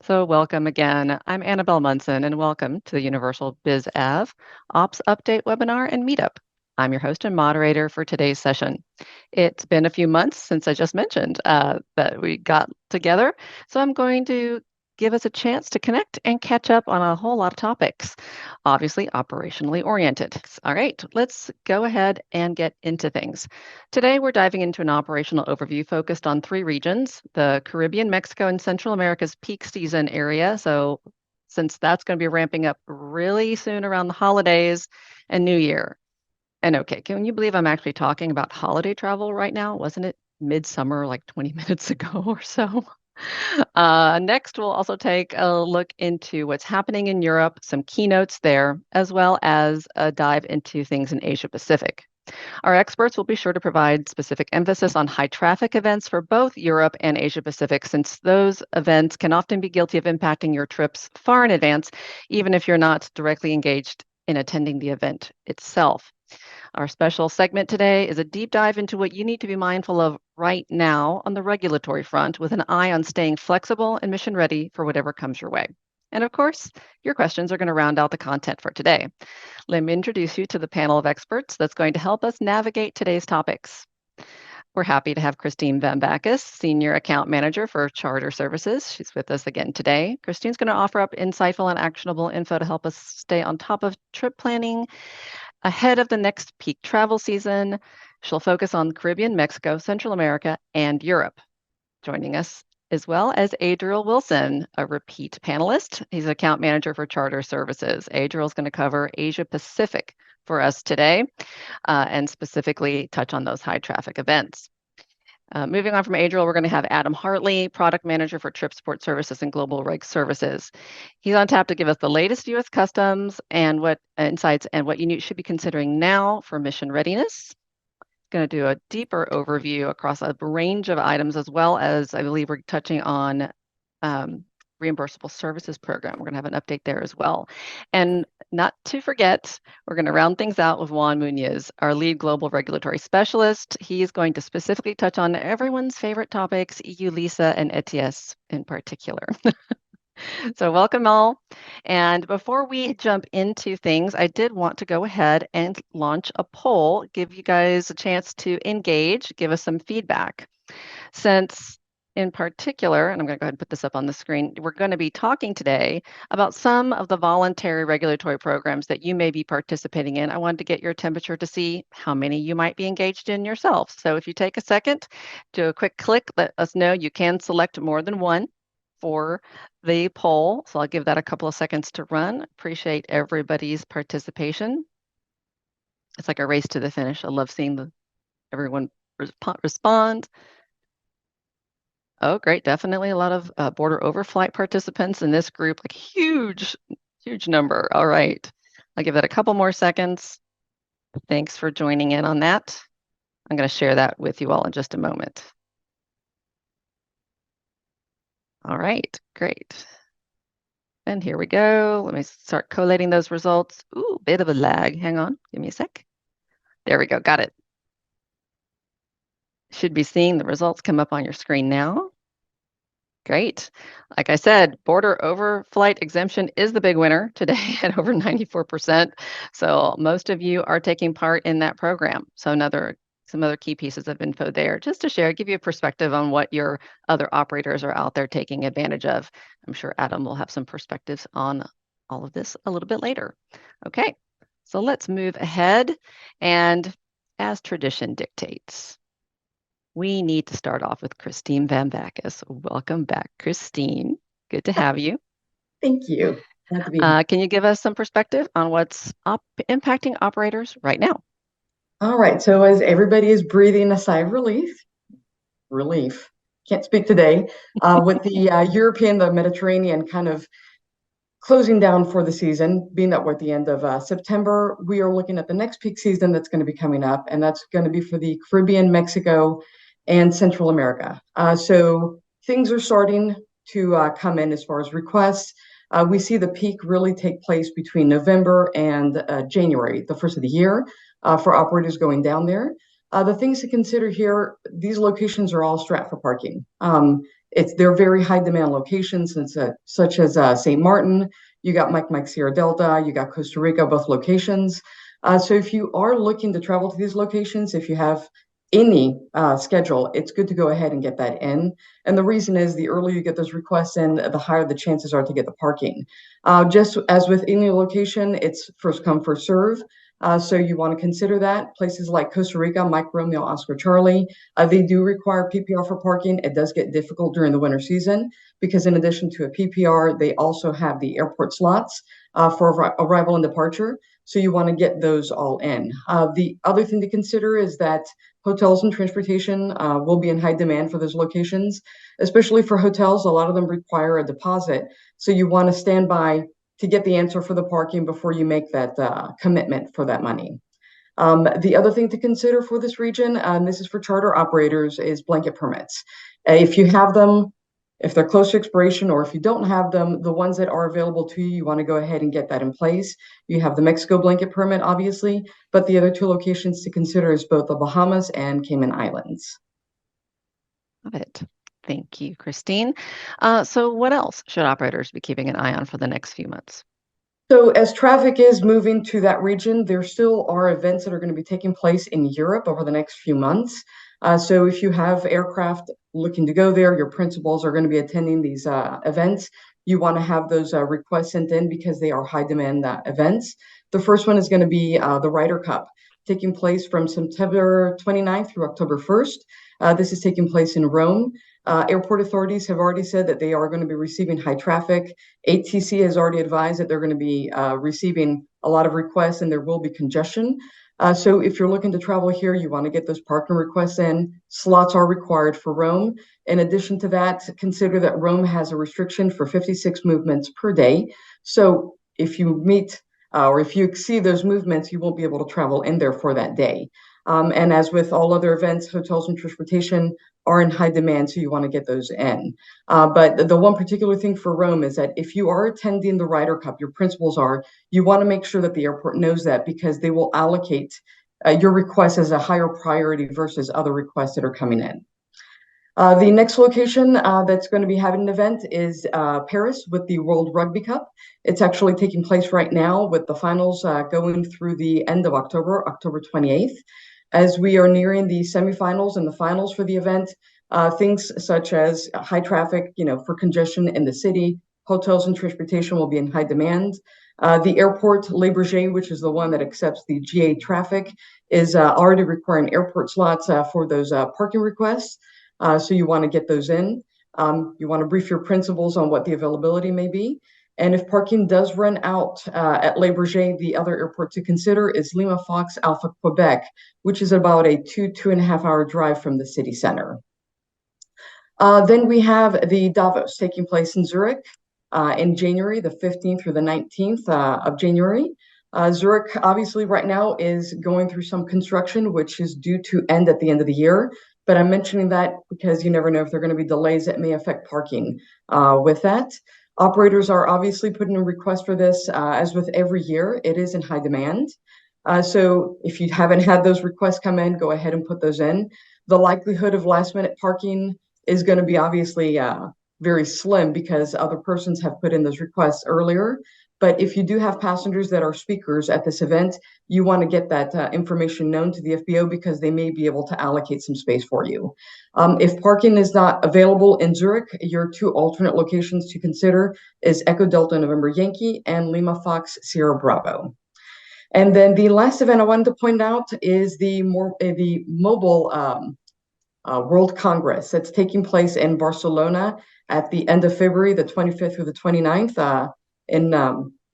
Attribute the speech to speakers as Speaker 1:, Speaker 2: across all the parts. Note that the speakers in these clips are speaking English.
Speaker 1: So welcome again. I'm Annabelle Munson, and welcome to the Universal Biz Av Ops Update webinar and Meetup. I'm your host and moderator for today's session. It's been a few months since I just mentioned that we got together, so I'm going to give us a chance to connect and catch up on a whole lot of topics, obviously operationally oriented. All right, let's go ahead and get into things. Today, we're diving into an operational overview focused on three regions, the Caribbean, Mexico, and Central America's peak season area. So since that's going to be ramping up really soon around the holidays and New Year. And okay, can you believe I'm actually talking about holiday travel right now? Wasn't it midsummer like 20 minutes ago or so? Next, we'll also take a look into what's happening in Europe, some keynotes there, as well as a dive into things in Asia Pacific. Our experts will be sure to provide specific emphasis on high traffic events for both Europe and Asia Pacific, since those events can often be guilty of impacting your trips far in advance, even if you're not directly engaged in attending the event itself. Our special segment today is a deep dive into what you need to be mindful of right now on the regulatory front, with an eye on staying flexible and mission ready for whatever comes your way. And of course, your questions are going to round out the content for today. Let me introduce you to the panel of experts that's going to help us navigate today's topics. We're happy to have Christine Van Backus, Senior Account Manager for Charter Services. She's with us again today. Christine's going to offer up insightful and actionable info to help us stay on top of trip planning ahead of the next peak travel season. She'll focus on the Caribbean, Mexico, Central America, and Europe. Joining us as well as Adriel Wilson, a repeat panelist. He's account manager for Charter Services. Adriel is going to cover Asia Pacific for us today and specifically touch on those high traffic events. Moving on from Adriel, we're going to have Adam Hartley, Product Manager for Trip Support Services and Global Reg Services. He's on tap to give us the latest U.S. customs and what insights and what you should be considering now for mission readiness. Going to do a deeper overview across a range of items, as well as I believe we're touching on reimbursable services program. We're going to have an update there as well. And not to forget, we're going to round things out with Juan Munoz, our lead global regulatory specialist. He's going to specifically touch on everyone's favorite topics, EU, LISA, and ETIAS in particular. So welcome all. And before we jump into things, I did want to go ahead and launch a poll, give you guys a chance to engage, give us some feedback. Since in particular, and I'm going to go ahead and put this up on the screen, we're going to be talking today about some of the voluntary regulatory programs that you may be participating in. I wanted to get your temperature to see how many you might be engaged in yourself. So if you take a second, do a quick click, let us know. You can select more than one for the poll. So I'll give that a couple of seconds to run. Appreciate everybody's participation. It's like a race to the finish. I love seeing everyone respond. Oh, great. Definitely a lot of border overflight participants in this group, like huge number. All right. I'll give that a couple more seconds. Thanks for joining in on that. I'm going to share that with you all in just a moment. All right, great. And here we go. Let me start collating those results. Ooh, bit of a lag. Hang on, give me a sec. There we go, got it. Should be seeing the results come up on your screen now. Great. Like I said, border overflight exemption is the big winner today at over 94%. So most of you are taking part in that program. So some other key pieces of info there just to share, give you a perspective on what your other operators are out there taking advantage of. I'm sure Adam will have some perspectives on all of this a little bit later. Okay, so let's move ahead. And as tradition dictates, we need to start off with Christine Van Backus. Welcome back, Christine. Good to have you.
Speaker 2: Thank you. Glad to be here.
Speaker 1: Can you give us some perspective on what's impacting operators right now?
Speaker 2: All right. So as everybody is breathing a sigh of relief, can't speak today, with the the Mediterranean kind of closing down for the season, being that we're at the end of September, we are looking at the next peak season that's going to be coming up, and that's going to be for the Caribbean, Mexico, and Central America. So things are starting to come in as far as requests. We see the peak really take place between November and January, the first of the year, for operators going down there. The things to consider here, these locations are all strapped for parking. They're very high demand locations, such as St. Martin. You got Mike Sierra Delta. You got Costa Rica, both locations. So if you are looking to travel to these locations, if you have any schedule, it's good to go ahead and get that in. And the reason is the earlier you get those requests in, the higher the chances are to get the parking. Just as with any location, it's first come, first serve. So you want to consider that. Places like Costa Rica, Mike Romeo, Oscar Charlie, they do require PPR for parking. It does get difficult during the winter season because in addition to a PPR, they also have the airport slots for arrival and departure. So you want to get those all in. The other thing to consider is that hotels and transportation will be in high demand for those locations, especially for hotels. A lot of them require a deposit. So you want to stand by to get the answer for the parking before you make that commitment for that money. The other thing to consider for this region, and this is for charter operators, is blanket permits. If you have them, if they're close to expiration, or if you don't have them, the ones that are available to you, you want to go ahead and get that in place. You have the Mexico blanket permit, obviously, but the other two locations to consider is both the Bahamas and Cayman Islands.
Speaker 1: Got it. Thank you, Christine. So what else should operators be keeping an eye on for the next few months?
Speaker 2: So as traffic is moving to that region, there still are events that are going to be taking place in Europe over the next few months. So if you have aircraft looking to go there, your principals are going to be attending these events. You want to have those requests sent in because they are high demand events. The first one is going to be the Ryder Cup, taking place from September 29th through October 1st. This is taking place in Rome. Airport authorities have already said that they are going to be receiving high traffic. ATC has already advised that they're going to be receiving a lot of requests and there will be congestion. So if you're looking to travel here, you want to get those parking requests in. Slots are required for Rome. In addition to that, consider that Rome has a restriction for 56 movements per day. So if you meet or if you exceed those movements, you won't be able to travel in there for that day. And as with all other events, hotels and transportation are in high demand, so you want to get those in. But the one particular thing for Rome is that if you are attending the Ryder Cup, your principals are, you want to make sure that the airport knows that because they will allocate your request as a higher priority versus other requests that are coming in. The next location that's going to be having an event is Paris with the World Rugby Cup. It's actually taking place right now with the finals going through the end of October, October 28th. As we are nearing the semifinals and the finals for the event, things such as high traffic, for congestion in the city, hotels and transportation will be in high demand. The airport, Le Bourget, which is the one that accepts the GA traffic, is already requiring airport slots for those parking requests. So you want to get those in. You want to brief your principals on what the availability may be. And if parking does run out at Le Bourget, the other airport to consider is Lima Fox Alpha Quebec, which is about a 2.5 hour drive from the city center. Then we have the Davos taking place in Zurich in January, the 15th through the 19th of January. Zurich, obviously, right now is going through some construction, which is due to end at the end of the year. But I'm mentioning that because you never know if there are going to be delays that may affect parking with that. Operators are obviously putting a request for this. As with every year, it is in high demand. So if you haven't had those requests come in, go ahead and put those in. The likelihood of last minute parking is going to be obviously very slim because other persons have put in those requests earlier. But if you do have passengers that are speakers at this event, you want to get that information known to the FBO because they may be able to allocate some space for you. If parking is not available in Zurich, your two alternate locations to consider is Echo Delta November Yankee and Lima Fox Sierra Bravo. And then the last event I wanted to point out is the mobile World Congress. It's taking place in Barcelona at the end of February, the 25th through the 29th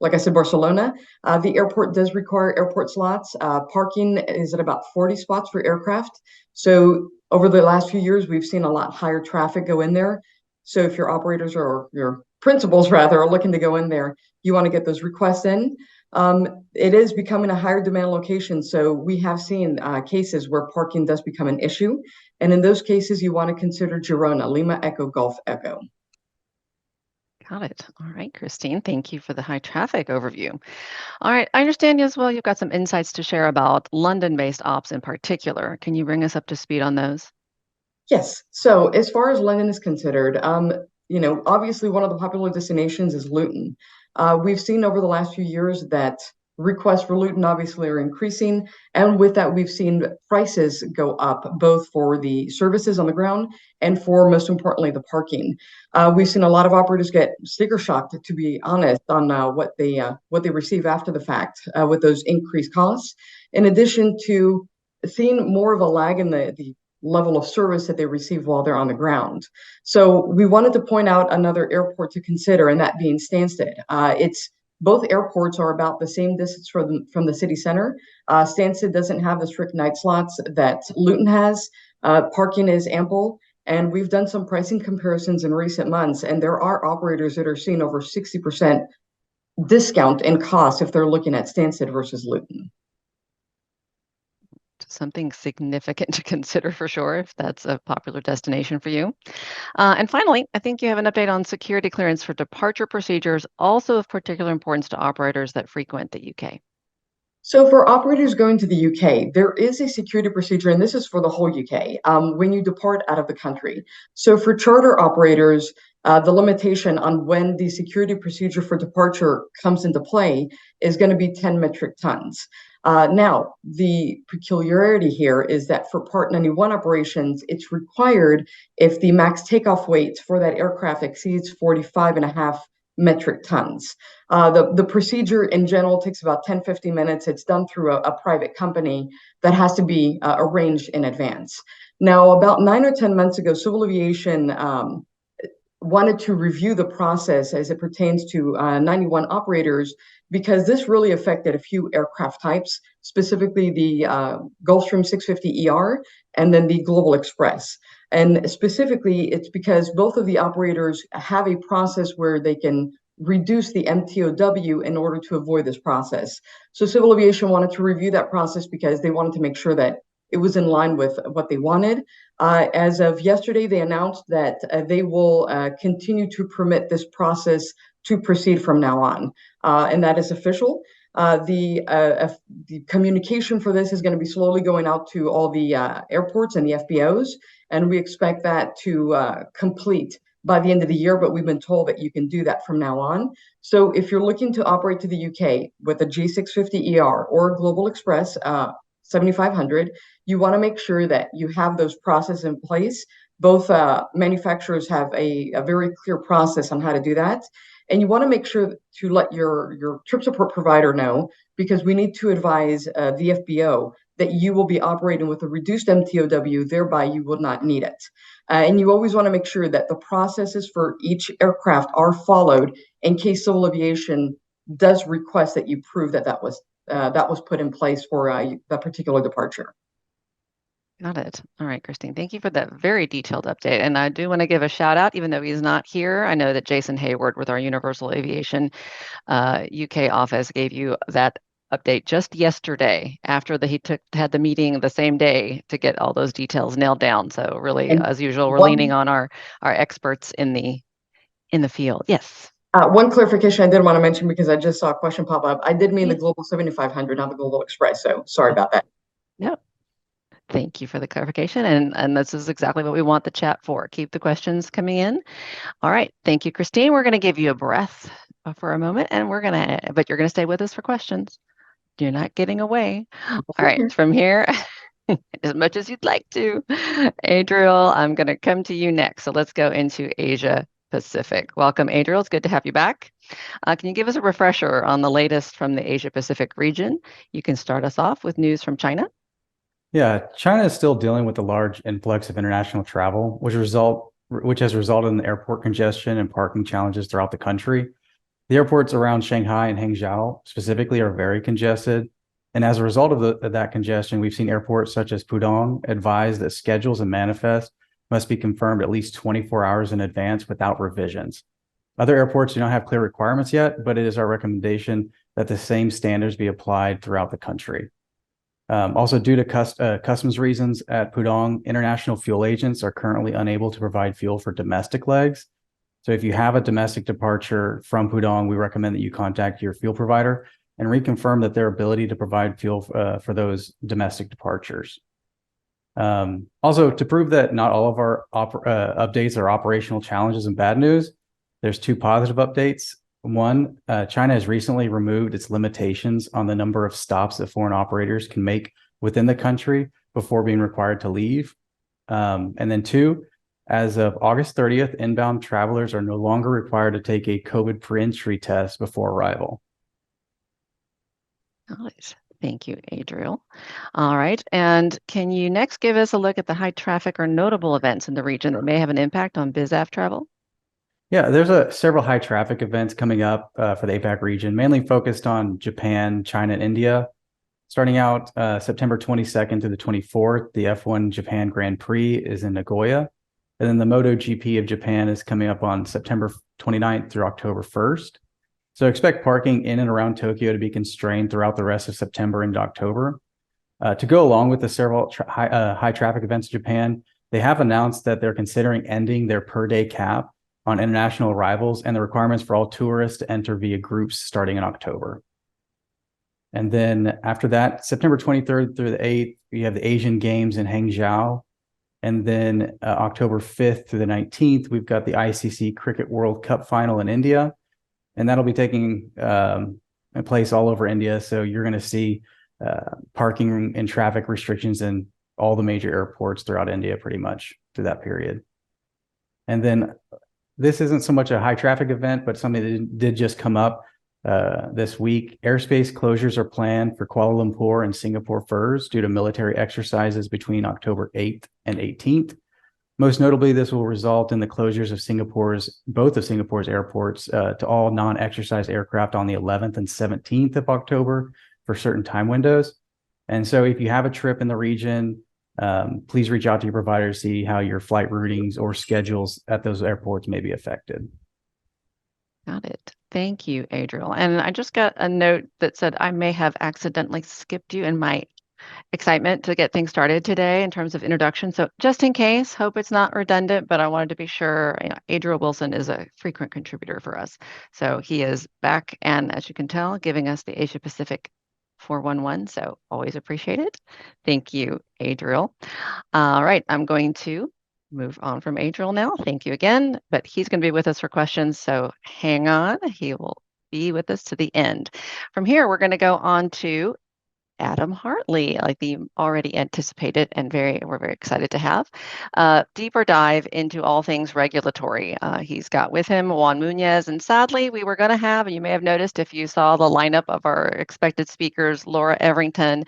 Speaker 2: like I said, Barcelona. The airport does require airport slots. Parking is at about 40 spots for aircraft. So over the last few years, we've seen a lot higher traffic go in there. So if your operators or your principals rather are looking to go in there, you want to get those requests in. It is becoming a higher demand location. So we have seen cases where parking does become an issue. And in those cases, you want to consider Girona, Lima Echo Golf Echo.
Speaker 1: Got it. All right, Christine, thank you for the high traffic overview. All right, I understand as well you've got some insights to share about London-based ops in particular. Can you bring us up to speed on those?
Speaker 2: Yes. So as far as London is considered, obviously one of the popular destinations is Luton. We've seen over the last few years that requests for Luton obviously are increasing, and with that, we've seen prices go up both for the services on the ground and for most importantly the parking. We've seen a lot of operators get sticker shocked, to be honest, on what they receive after the fact with those increased costs. In addition to seeing more of a lag in the level of service that they receive while they're on the ground. So we wanted to point out another airport to consider, and that being Stansted. It's both airports are about the same distance from the city center. Stansted doesn't have the strict night slots that Luton has. Parking is ample, and we've done some pricing comparisons in recent months, and there are operators that are seeing over 60% discount in cost if they're looking at Stansted versus Luton.
Speaker 1: Something significant to consider for sure if that's a popular destination for you. And finally, I think you have an update on security clearance for departure procedures, also of particular importance to operators that frequent the UK.
Speaker 2: So for operators going to the UK, there is a security procedure, and this is for the whole UK, when you depart out of the country. So for charter operators, the limitation on when the security procedure for departure comes into play is going to be 10 metric tons. Now, the peculiarity here is that for Part 91 operations, it's required if the max takeoff weight for that aircraft exceeds 45.5 metric tons. The procedure in general takes about 10-15 minutes. It's done through a private company that has to be arranged in advance. Now, about 9 or 10 months ago, Civil Aviation wanted to review the process as it pertains to 91 operators because this really affected a few aircraft types, specifically the Gulfstream 650ER and then the Global Express. And specifically, it's because both of the operators have a process where they can reduce the MTOW in order to avoid this process. So Civil Aviation wanted to review that process because they wanted to make sure that it was in line with what they wanted. As of yesterday, they announced that they will continue to permit this process to proceed from now on, and that is official. The communication for this is going to be slowly going out to all the airports and the FBOs, and we expect that to complete by the end of the year, but we've been told that you can do that from now on. So if you're looking to operate to the UK with a G650ER or Global Express 7500, you want to make sure that you have those processes in place. Both manufacturers have a very clear process on how to do that. And you want to make sure to let your trip support provider know, because we need to advise the FBO that you will be operating with a reduced MTOW, thereby you will not need it. And you always want to make sure that the processes for each aircraft are followed in case Civil Aviation does request that you prove that that was put in place for that particular departure.
Speaker 1: Got it. All right, Christine, thank you for that very detailed update. And I do want to give a shout out, even though he's not here. I know that Jason Hayward with our Universal Aviation UK office gave you that update just yesterday after he had the meeting the same day to get all those details nailed down. So really,
Speaker 2: And
Speaker 1: as usual, we're
Speaker 2: one,
Speaker 1: leaning on our experts in the field. Yes.
Speaker 2: one clarification I did want to mention because I just saw a question pop up. I did mean
Speaker 1: Yeah.
Speaker 2: the Global 7500, not the Global Express. So sorry about that.
Speaker 1: No. Thank you for the clarification. And this is exactly what we want the chat for. Keep the questions coming in. All right. Thank you, Christine. We're going to give you a breath for a moment, and but you're going to stay with us for questions. You're not getting away. All right. From here, as much as you'd like to, Adriel, I'm going to come to you next. So let's go into Asia Pacific. Welcome, Adriel. It's good to have you back. Can you give us a refresher on the latest from the Asia Pacific region? You can start us off with news from China.
Speaker 3: Yeah, China is still dealing with a large influx of international travel, which has resulted in airport congestion and parking challenges throughout the country. The airports around Shanghai and Hangzhou specifically are very congested. And as a result of that congestion, we've seen airports such as Pudong advise that schedules and manifests must be confirmed at least 24 hours in advance without revisions. Other airports do not have clear requirements yet, but it is our recommendation that the same standards be applied throughout the country. Also, due to customs reasons at Pudong, international fuel agents are currently unable to provide fuel for domestic legs. So if you have a domestic departure from Pudong, we recommend that you contact your fuel provider and reconfirm that their ability to provide fuel for those domestic departures. Also, to prove that not all of our updates are operational challenges and bad news, there's two positive updates. One, China has recently removed its limitations on the number of stops that foreign operators can make within the country before being required to leave. And then two, as of August 30th, inbound travelers are no longer required to take a COVID pre-entry test before arrival.
Speaker 1: Nice. Thank you, Adriel. All right. And can you next give us a look at the high traffic or notable events in the region that may have an impact on BizAv travel?
Speaker 3: Yeah, there's several high traffic events coming up for the APAC region, mainly focused on Japan, China, and India. Starting out September 22nd to the 24th, the F1 Japan Grand Prix is in Nagoya. And then the MotoGP of Japan is coming up on September 29th through October 1st. So expect parking in and around Tokyo to be constrained throughout the rest of September into October. To go along with the several high traffic events in Japan, they have announced that they're considering ending their per day cap on international arrivals and the requirements for all tourists to enter via groups starting in October. And then after that, September 23rd through the 8th, we have the Asian Games in Hangzhou. And then October 5th through the 19th, we've got the ICC Cricket World Cup final in India. And that'll be taking place all over India. So you're going to see parking and traffic restrictions in all the major airports throughout India pretty much through that period. And then this isn't so much a high traffic event, but something that did just come up this week. Airspace closures are planned for Kuala Lumpur and Singapore FIRS due to military exercises between October 8th and 18th. Most notably, this will result in the closures of both of Singapore's airports to all non-exercise aircraft on the 11th and 17th of October for certain time windows. And so if you have a trip in the region, please reach out to your provider to see how your flight routings or schedules at those airports may be affected.
Speaker 1: Got it. Thank you, Adriel. And I just got a note that said I may have accidentally skipped you in my excitement to get things started today in terms of introduction. So just in case, hope it's not redundant, but I wanted to be sure, Adriel Wilson is a frequent contributor for us. So he is back and, as you can tell, giving us the Asia Pacific 411. So always appreciate it. Thank you, Adriel. All right, I'm going to move on from Adriel now. Thank you again, but he's going to be with us for questions. So hang on, he will be with us to the end. From here, we're going to go on to Adam Hartley, like the already anticipated and we're very excited to have deeper dive into all things regulatory. He's got with him Juan Muñez, and sadly, we were going to have, and you may have noticed if you saw the lineup of our expected speakers, Laura Everington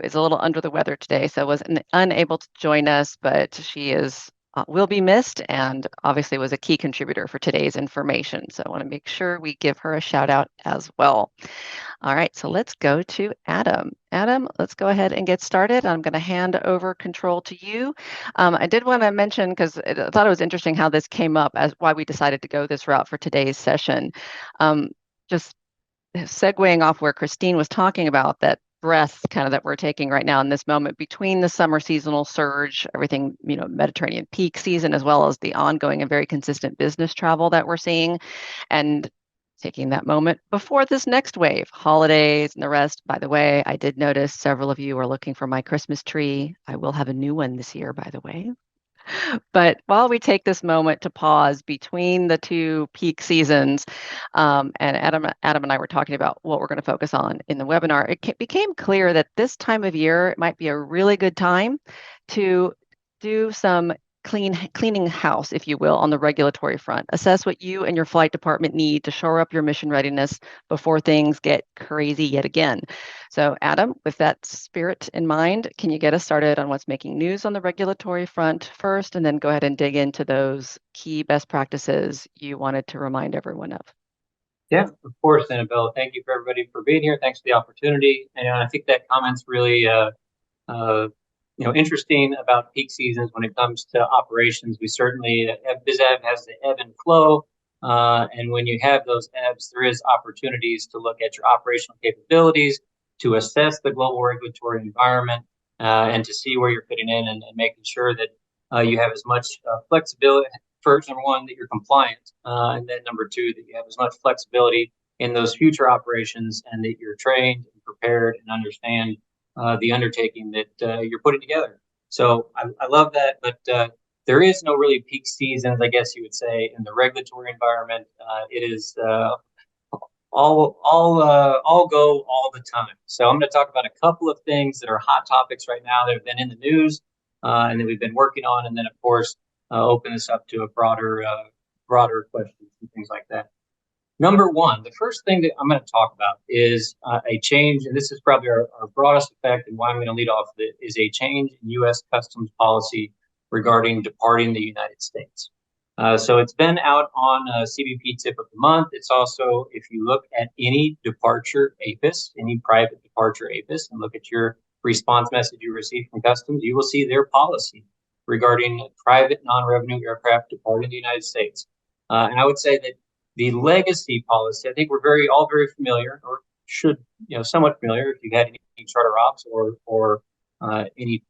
Speaker 1: is a little under the weather today, so was unable to join us, but she is will be missed and obviously was a key contributor for today's information. So I want to make sure we give her a shout out as well. All right, so let's go to Adam. Adam, let's go ahead and get started. I'm going to hand over control to you. I did want to mention, because I thought it was interesting how this came up as why we decided to go this route for today's session. Just segueing off where Christine was talking about that breath kind of that we're taking right now in this moment between the summer seasonal surge, everything, Mediterranean peak season, as well as the ongoing and very consistent business travel that we're seeing, and taking that moment before this next wave, holidays and the rest. By the way, I did notice several of you are looking for my Christmas tree. I will have a new one this year, by the way. But while we take this moment to pause between the two peak seasons, and Adam and I were talking about what we're going to focus on in the webinar, it became clear that this time of year might be a really good time to do some cleaning house, if you will, on the regulatory front. Assess what you and your flight department need to shore up your mission readiness before things get crazy yet again. So Adam, with that spirit in mind, can you get us started on what's making news on the regulatory front first, and then go ahead and dig into those key best practices you wanted to remind everyone of?
Speaker 4: Yeah, of course, Annabelle. Thank you for everybody for being here. Thanks for the opportunity. And I think that comment's really interesting about peak seasons when it comes to operations. We certainly, BizAv has the ebb and flow. And when you have those ebbs, there is opportunities to look at your operational capabilities, to assess the global regulatory environment, and to see where you're fitting in and making sure that you have as much flexibility. First, number one, that you're compliant. And then number two, that you have as much flexibility in those future operations and that you're trained and prepared and understand the undertaking that you're putting together. So I love that, but there is no really peak seasons, I guess you would say, in the regulatory environment. It is all go all the time. So I'm going to talk about a couple of things that are hot topics right now that have been in the news and that we've been working on, and then of course open this up to a broader questions and things like that. Number one, the first thing that I'm going to talk about is a change, and this is probably our broadest effect, and why I'm going to lead off with it, is a change in U.S. customs policy regarding departing the United States. So it's been out on CBP Tip of the Month. It's also, if you look at any departure APIS, any private departure APIS, and look at your response message you received from customs, you will see their policy regarding private non-revenue aircraft departing the United States. And I would say that the legacy policy, I think we're all very familiar, or should, somewhat familiar if you've had any charter ops or any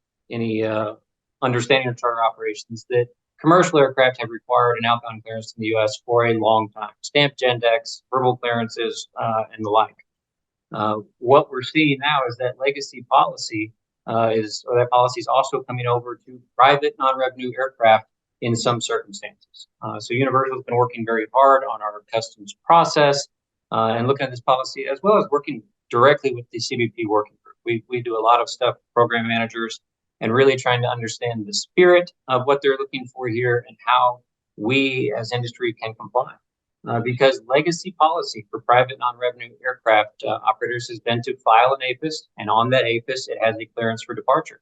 Speaker 4: understanding of charter operations, that commercial aircraft have required an outbound clearance in the U.S. for a long time. Stamped Gendex, verbal clearances, and the like. What we're seeing now is that legacy policy that policy is also coming over to private non-revenue aircraft in some circumstances. So Universal has been working very hard on our customs process and looking at this policy, as well as working directly with the CBP working group. We do a lot of stuff with program managers and really trying to understand the spirit of what they're looking for here and how we as industry can comply. Because legacy policy for private non-revenue aircraft operators has been to file an APIS, and on that APIS, it has a clearance for departure.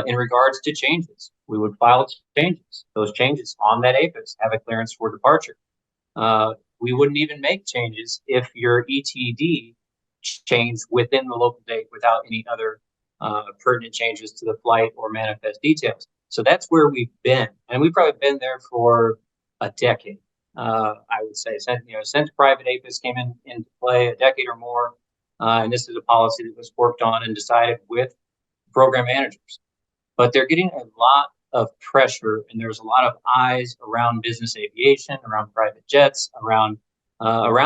Speaker 4: In regards to changes, we would file changes. Those changes on that APIS have a clearance for departure. We wouldn't even make changes if your ETD changed within the local date without any other pertinent changes to the flight or manifest details. So that's where we've been, and we've probably been there for a decade. I would say since private APIS came into play, a decade or more, and this is a policy that was worked on and decided with program managers. But they're getting a lot of pressure, and there's a lot of eyes around business aviation, around private jets, around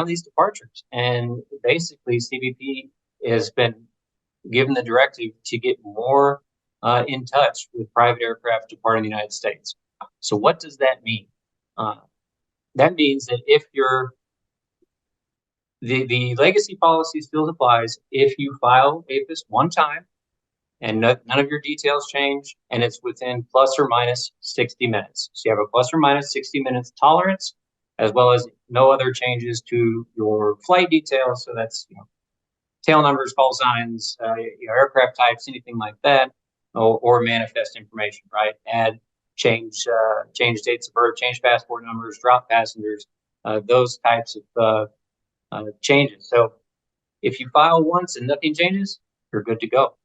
Speaker 4: these departures. And basically, CBP has been given the directive to get more in touch with private aircraft departing the United States. So what does that mean? That means that if the legacy policy still applies if you file APIS one time and none of your details change, and it's within plus or minus 60 minutes. So you have a plus or minus 60 minutes tolerance, as well as no other changes to your flight details. So that's tail numbers, call signs, aircraft types, anything like that, or manifest information, right? Add, change dates of birth, change passport numbers, drop passengers, those types of changes. So if you file once and nothing changes, you're good to go.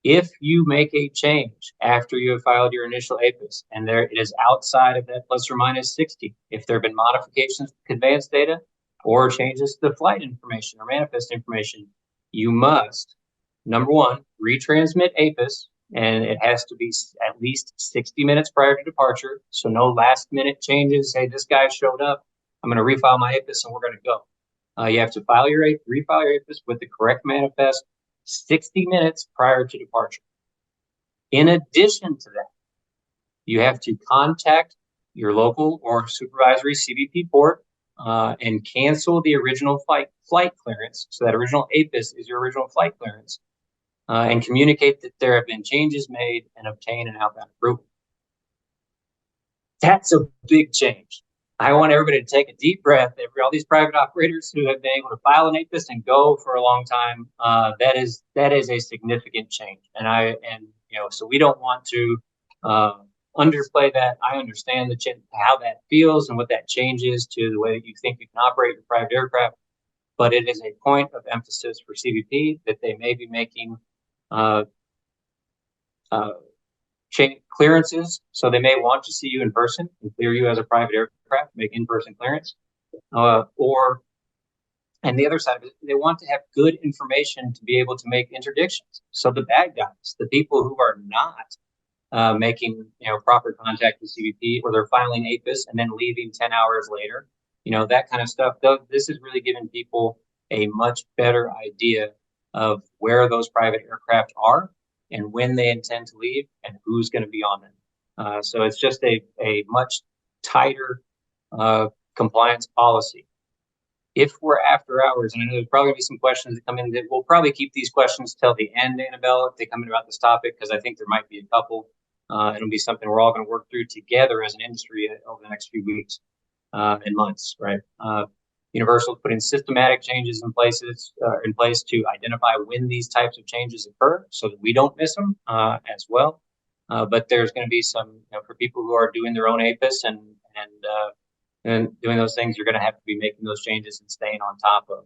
Speaker 4: If you make a change after you have filed your initial APIS and it is outside of that plus or minus 60, if there have been modifications to conveyance data or changes to the flight information or manifest information, you must, number one, retransmit APIS, and it has to be at least 60 minutes prior to departure. So no last minute changes. Hey, this guy showed up. I'm going to refile my APIS and we're going to go. You have to refile your APIS with the correct manifest 60 minutes prior to departure. In addition to that, you have to contact your local or supervisory CBP port and cancel the original flight clearance. So that original APIS is your original flight clearance, and communicate that there have been changes made and obtain an outbound approval. That's a big change. I want everybody to take a deep breath. All these private operators who have been able to file an APIS and go for a long time, that is a significant change. So we don't want to underplay that. I understand how that feels and what that changes to the way that you think you can operate your private aircraft, but it is a point of emphasis for CBP that they may be making clearances, so they may want to see you in person and clear you as a private aircraft, make in-person clearance, and the other side of it, they want to have good information to be able to make interdictions. So the bad guys, the people who are not making proper contact with CBP, or they're filing APIS and then leaving 10 hours later, that kind of stuff. This is really giving people a much better idea of where those private aircraft are and when they intend to leave and who's going to be on them. So it's just a much tighter compliance policy. If we're after hours, and I know there's probably going to be some questions that come in, that we'll probably keep these questions till the end, Annabelle, if they come in about this topic, because I think there might be a couple. It'll be something we're all going to work through together as an industry over the next few weeks and months, right? Universal putting systematic changes in place to identify when these types of changes occur, so that we don't miss them as well. But there's going to be some, for people who are doing their own APIS and doing those things, you're going to have to be making those changes and staying on top of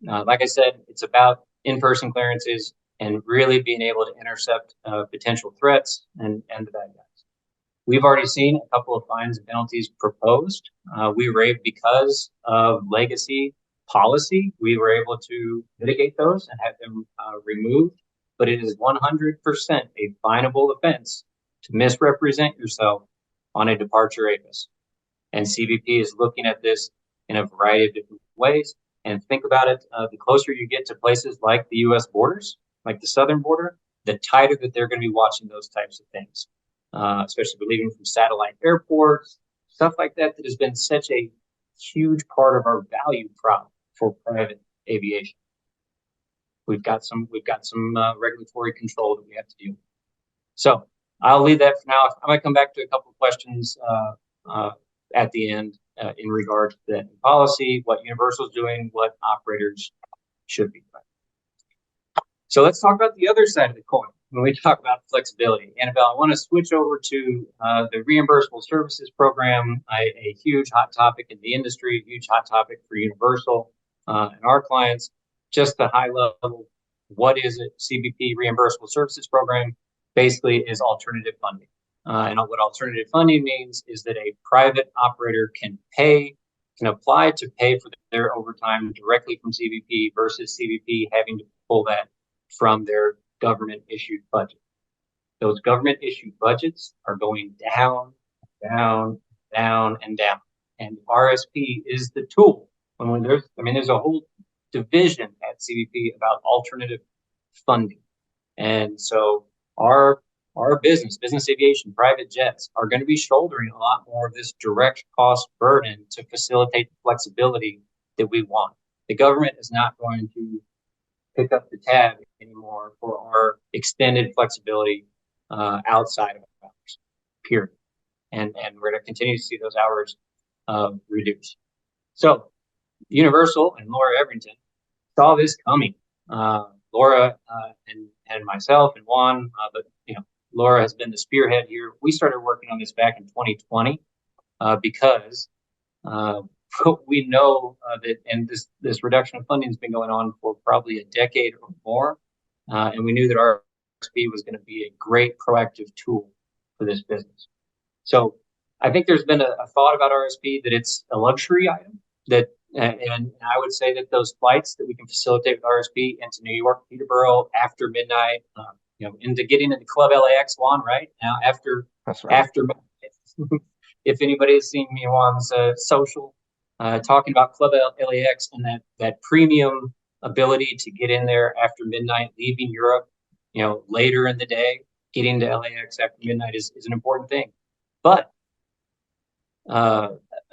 Speaker 4: it. Like I said, it's about in-person clearances and really being able to intercept potential threats and the bad guys. We've already seen a couple of fines and penalties proposed. We were able, because of legacy policy, we were able to mitigate those and have them removed. But it is 100% a finable offense to misrepresent yourself on a departure APIS. And CBP is looking at this in a variety of different ways. And think about it, the closer you get to places like the US borders, like the southern border, the tighter that they're going to be watching those types of things. Especially leaving from satellite airports, stuff like that, that has been such a huge part of our value prop for private aviation. We've got some regulatory control that we have to do. So I'll leave that for now. I might come back to a couple of questions at the end in regard to that policy, what Universal's doing, what operators should be doing. So let's talk about the other side of the coin when we talk about flexibility. Annabelle, I want to switch over to the reimbursable services program, a huge hot topic in the industry, a huge hot topic for Universal and our clients. Just the high level, what is it? CBP reimbursable services program basically is alternative funding. And what alternative funding means is that a private operator can apply to pay for their overtime directly from CBP versus CBP having to pull that from their government issued budget. Those government issued budgets are going down, down, down, and down. And RSP is the tool. There's a whole division at CBP about alternative funding. And so our business aviation, private jets are going to be shouldering a lot more of this direct cost burden to facilitate the flexibility that we want. The government is not going to pick up the tab anymore for our extended flexibility outside of hours, period. And we're going to continue to see those hours reduce. So Universal and Laura Everington saw this coming. Laura and myself and Juan, but Laura has been the spearhead here. We started working on this back in 2020 because we know that, and this reduction of funding has been going on for probably a decade or more, and we knew that RSP was going to be a great proactive tool for this business. So I think there's been a thought about RSP that it's a luxury item, that and I would say that those flights that we can facilitate with RSP into New York, Peterborough after midnight, into getting into Club LAX, Juan, right now after midnight. If anybody has seen me Juan's social talking about Club LAX and that premium ability to get in there after midnight, leaving Europe, later in the day, getting to LAX after midnight is an important thing. But a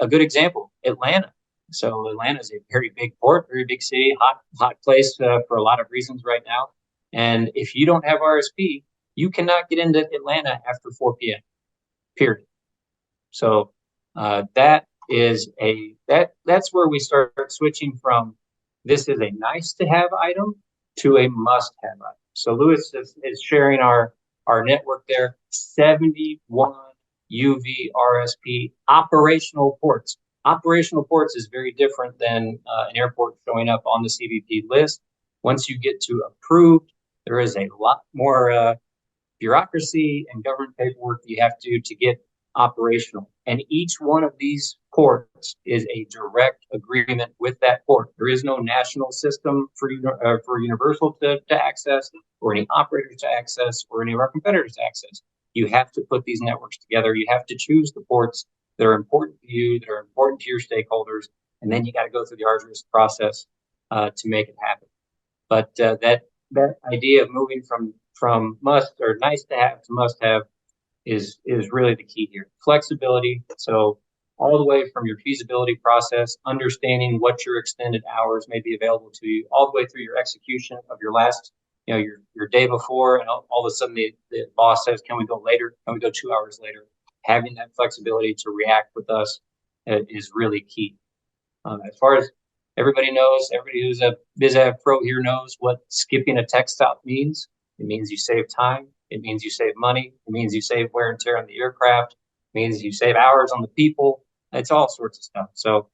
Speaker 4: good example, Atlanta. So Atlanta is a very big port, very big city, hot place for a lot of reasons right now. And if you don't have RSP, you cannot get into Atlanta after 4 p.m. Period. So that's where we start switching from this is a nice to have item to a must have item. So Lewis is sharing our network there. 71 UV RSP operational ports. Operational ports is very different than an airport showing up on the CBP list. Once you get to approved, there is a lot more bureaucracy and government paperwork you have to get operational. And each one of these ports is a direct agreement with that port. There is no national system for Universal to access, or any operators to access, or any of our competitors to access. You have to put these networks together. You have to choose the ports that are important to you, that are important to your stakeholders, and then you got to go through the arduous process to make it happen. But that idea of moving from must or nice to have to must have is really the key here. Flexibility. So all the way from your feasibility process, understanding what your extended hours may be available to you, all the way through your execution of your last, your day before, and all of a sudden the boss says, "Can we go later? Can we go 2 hours later?" Having that flexibility to react with us is really key. As far as everybody knows, everybody who's a BizAv pro here knows what skipping a tech stop means. It means you save time. It means you save money. It means you save wear and tear on the aircraft. It means you save hours on the people. It's all sorts of stuff. So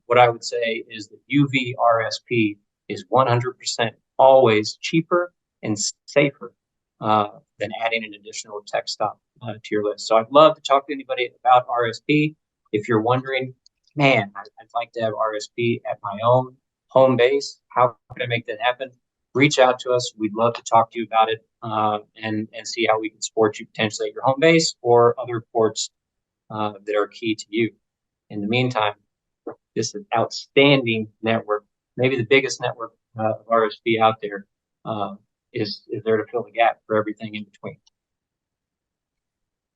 Speaker 4: what I would say is that UV RSP is 100% always cheaper and safer than adding an additional tech stop to your list. So I'd love to talk to anybody about RSP. If you're wondering, man, I'd like to have RSP at my own home base. How can I make that happen? Reach out to us. We'd love to talk to you about it and see how we can support you potentially at your home base or other ports that are key to you. In the meantime, this is an outstanding network, maybe the biggest network of RSP out there, is there to fill the gap for everything in between.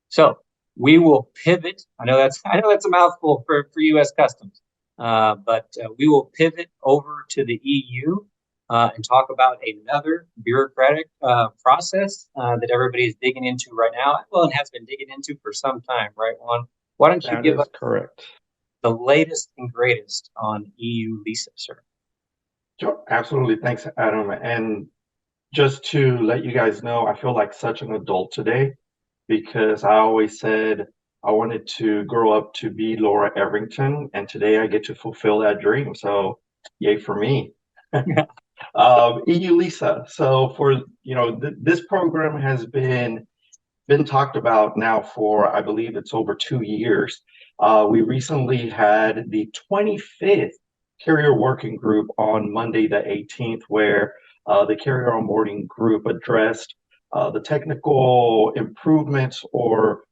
Speaker 4: So we will pivot. I know that's a mouthful for U.S. Customs, but we will pivot over to the EU and talk about another bureaucratic process that everybody is digging into right now. Well, it has been digging into for some time, right, Juan? Why don't you give us
Speaker 5: correct.
Speaker 4: the latest and greatest on EU LISA, sir?
Speaker 5: Sure, absolutely. Thanks, Adam. And just to let you guys know, I feel like such an adult today because I always said I wanted to grow up to be Laura Everington, and today I get to fulfill that dream. So, yay for me. EU LISA. So for this program has been talked about now for, I believe it's over 2 years. We recently had the 25th Carrier Working Group on Monday the 18th, where the Carrier Onboarding Group addressed the technical improvements or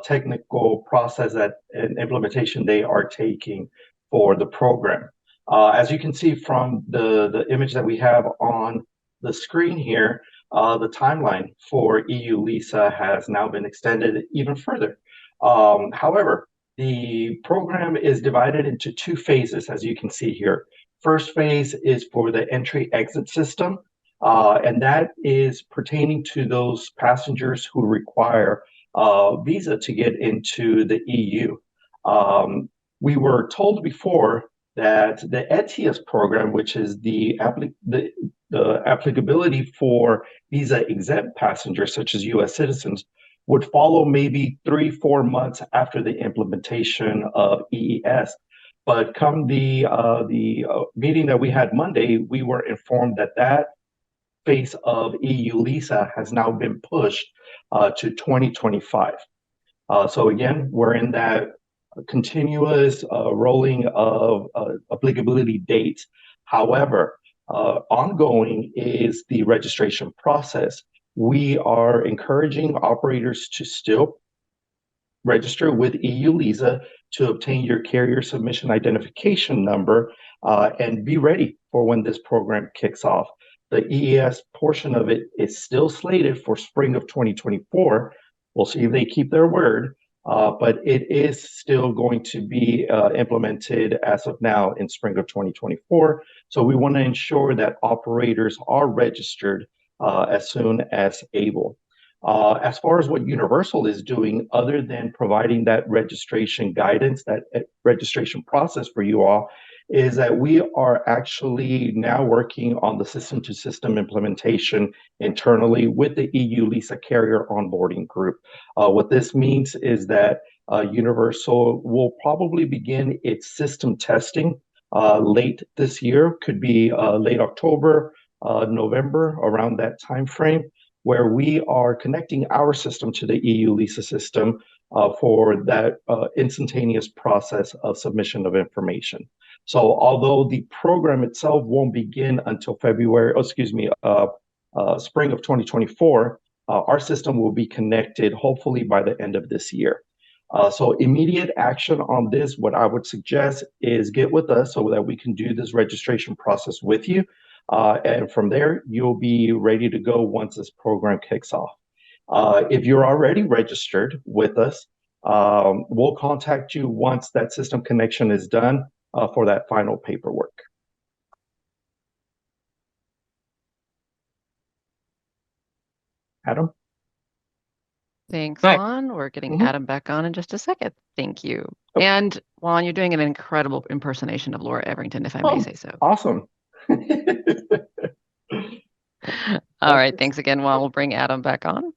Speaker 5: technical process and implementation they are taking for the program. As you can see from the image that we have on the screen here, the timeline for EU LISA has now been extended even further. However, the program is divided into 2 phases, as you can see here. First phase is for the entry-exit system, and that is pertaining to those passengers who require visa to get into the EU. We were told before that the ETIAS program, which is the applicability for visa-exempt passengers, such as U.S. citizens, would follow maybe 3-4 months after the implementation of EES. But come the meeting that we had Monday, we were informed that phase of EU LISA has now been pushed to 2025. So again, we're in that continuous rolling of applicability dates. However, ongoing is the registration process. We are encouraging operators to still register with EU LISA to obtain your carrier submission identification number and be ready for when this program kicks off. The EES portion of it is still slated for spring of 2024. We'll see if they keep their word, but it is still going to be implemented as of now in spring of 2024. So we want to ensure that operators are registered as soon as able. As far as what Universal is doing, other than providing that registration guidance, that registration process for you all, is that we are actually now working on the system-to-system implementation internally with the EU LISA Carrier Onboarding Group. What this means is that Universal will probably begin its system testing late this year, could be late October, November, around that time frame, where we are connecting our system to the EU LISA system for that instantaneous process of submission of information. So although the program itself won't begin until spring of 2024, our system will be connected hopefully by the end of this year. So immediate action on this, what I would suggest is get with us so that we can do this registration process with you. And from there, you'll be ready to go once this program kicks off. If you're already registered with us, we'll contact you once that system connection is done for that final paperwork. Adam?
Speaker 1: Thanks,
Speaker 4: Hi.
Speaker 1: Juan. We're getting
Speaker 5: Mhm.
Speaker 1: Adam back on in just a second. Thank you.
Speaker 5: Oh.
Speaker 1: And Juan, you're doing an incredible impersonation of Laura Everington, if I may
Speaker 5: Oh,
Speaker 1: say so.
Speaker 5: awesome.
Speaker 1: All right. Thanks again, Juan. We'll bring Adam back on.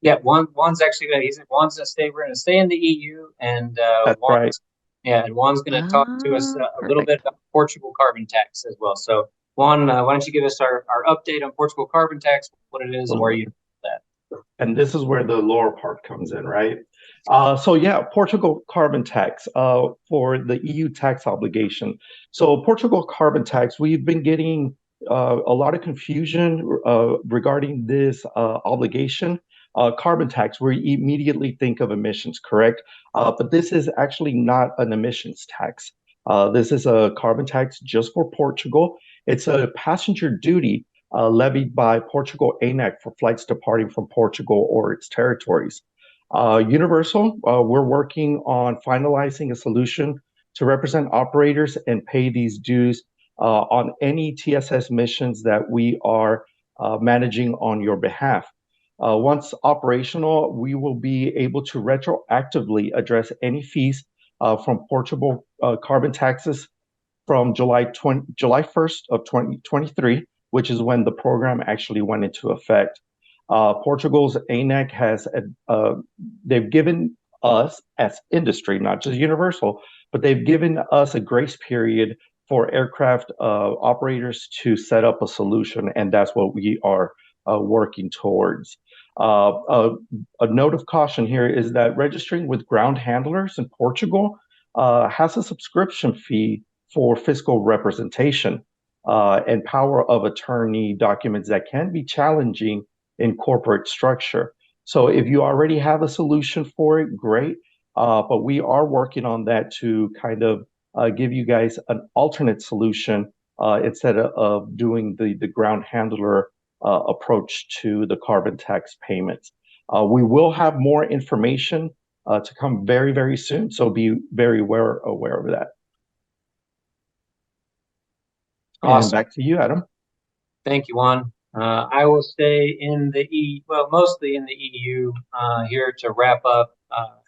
Speaker 4: Yeah, Juan's actually Juan's gonna stay. We're gonna stay in the EU, and
Speaker 5: That's right.
Speaker 4: Juan's gonna talk to us a little bit about Portugal carbon tax as well. So Juan, why don't you give us our update on Portugal carbon tax, what it is, and where you that.
Speaker 5: And this is where the lower part comes in, right? So yeah, Portugal carbon tax for the EU tax obligation. So Portugal carbon tax, we've been getting a lot of confusion regarding this obligation. Carbon tax, we immediately think of emissions, correct? But this is actually not an emissions tax. This is a carbon tax just for Portugal. It's a passenger duty levied by Portugal ANAC for flights departing from Portugal or its territories. Universal, we're working on finalizing a solution to represent operators and pay these dues on any TSS missions that we are managing on your behalf. Once operational, we will be able to retroactively address any fees from Portugal carbon taxes from July 1st of 2023, which is when the program actually went into effect. Portugal's ANAC they've given us as industry, not just Universal, but they've given us a grace period for aircraft operators to set up a solution, and that's what we are working towards. A note of caution here is that registering with ground handlers in Portugal has a subscription fee for fiscal representation and power of attorney documents that can be challenging in corporate structure. So if you already have a solution for it, great. But we are working on that to kind of give you guys an alternate solution instead of doing the ground handler approach to the carbon tax payments. We will have more information to come very, very soon. So be very aware of that.
Speaker 4: Awesome.
Speaker 5: And back to you, Adam.
Speaker 4: Thank you, Juan. I will stay in the mostly in the EU here to wrap up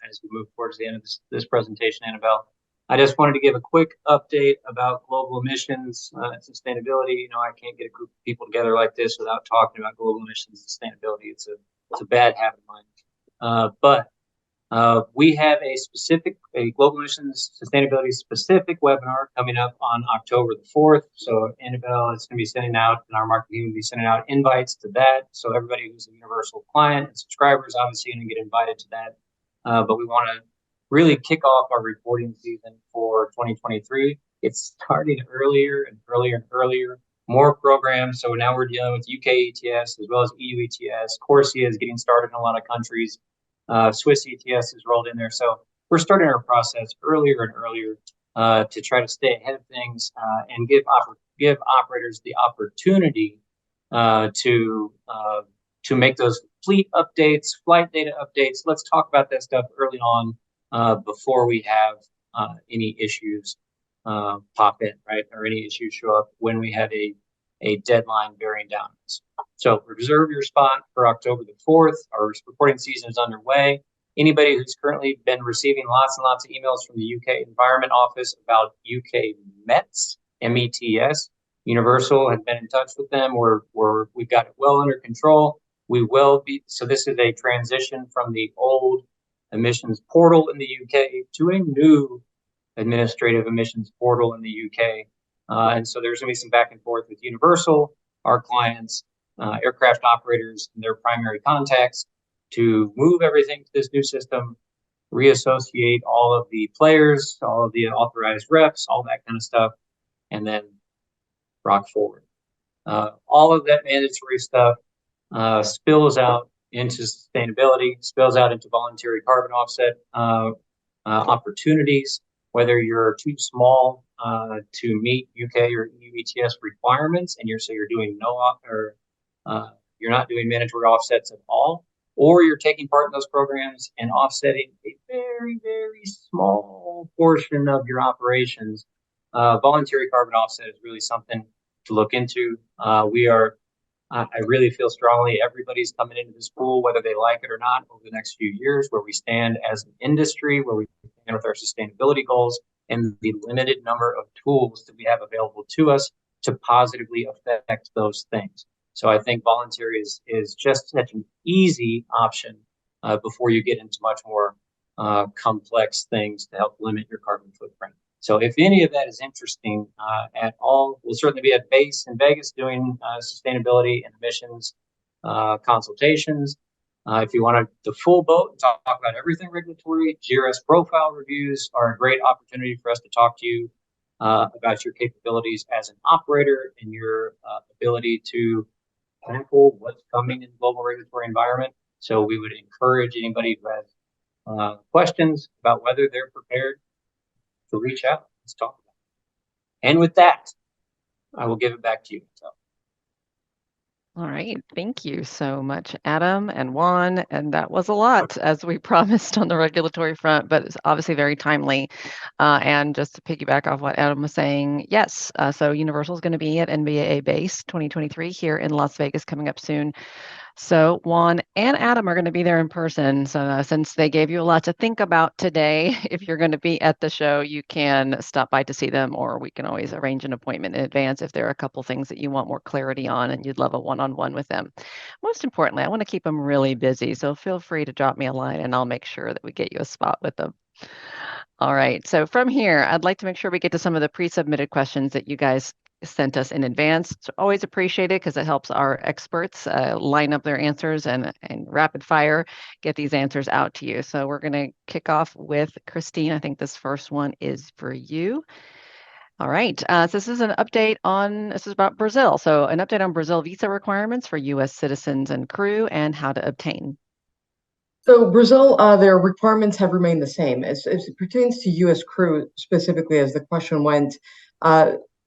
Speaker 4: as we move towards the end of this presentation, Annabelle. I just wanted to give a quick update about global emissions and sustainability. You know, I can't get a group of people together like this without talking about global emissions and sustainability. It's a bad habit of mine. But we have a global emissions sustainability specific webinar coming up on October the 4th. So Annabelle is going to be sending out, and our marketing team will be sending out invites to that. So everybody who's a Universal client and subscribers obviously going to get invited to that. But we want to really kick off our reporting season for 2023. It's starting earlier and earlier and earlier. More programs. So now we're dealing with UK ETS as well as EU ETS. Corsia is getting started in a lot of countries. Swiss ETS is rolled in there. So we're starting our process earlier and earlier to try to stay ahead of things and give operators the opportunity to make those fleet updates, flight data updates. Let's talk about that stuff early on before we have any issues pop in, right? Or any issues show up when we have a deadline bearing down. So reserve your spot for October the 4th. Our reporting season is underway. Anybody who's currently been receiving lots and lots of emails from the UK Environment Office about UK METS, METS, Universal has been in touch with them. We've got it well under control. We will be, so this is a transition from the old emissions portal in the UK to a new administrative emissions portal in the UK. And so there's going to be some back and forth with Universal, our clients, aircraft operators, and their primary contacts to move everything to this new system, reassociate all of the players, all of the authorized reps, all that kind of stuff, and then rock forward. All of that mandatory stuff spills out into sustainability, spills out into voluntary carbon offset opportunities. whether you're too small to meet UK or EU ETS requirements, and you're doing you're not doing mandatory offsets at all, or you're taking part in those programs and offsetting a very, very small portion of your operations. Voluntary carbon offset is really something to look into. I really feel strongly everybody's coming into this pool, whether they like it or not, over the next few years, where we stand as an industry, where we stand with our sustainability goals, and the limited number of tools that we have available to us to positively affect those things. So I think voluntary is just such an easy option before you get into much more complex things to help limit your carbon footprint. So if any of that is interesting at all, we'll certainly be at base in Vegas doing sustainability and emissions consultations. If you want the full boat and talk about everything regulatory, GRS profile reviews are a great opportunity for us to talk to you about your capabilities as an operator and your ability to tackle what's coming in the global regulatory environment. So we would encourage anybody who has questions about whether they're prepared to reach out. Let's talk about it. And with that, I will give it back to you. So.
Speaker 1: All right. Thank you so much, Adam and Juan. And that was a lot, as we promised on the regulatory front, but it's obviously very timely. And just to piggyback off what Adam was saying, yes, so Universal is going to be at NBAA Base 2023 here in Las Vegas coming up soon. So Juan and Adam are going to be there in person. So since they gave you a lot to think about today, if you're going to be at the show, you can stop by to see them, or we can always arrange an appointment in advance if there are a couple things that you want more clarity on and you'd love a one-on-one with them. Most importantly, I want to keep them really busy. So feel free to drop me a line and I'll make sure that we get you a spot with them. All right. So from here, I'd like to make sure we get to some of the pre-submitted questions that you guys sent us in advance. It's always appreciated because it helps our experts line up their answers and rapid fire get these answers out to you. So we're going to kick off with Christine. I think this first one is for you. All right. So this is about Brazil. So an update on Brazil visa requirements for U.S. citizens and crew and how to obtain.
Speaker 2: So Brazil, their requirements have remained the same. As it pertains to U.S. crew specifically, as the question went,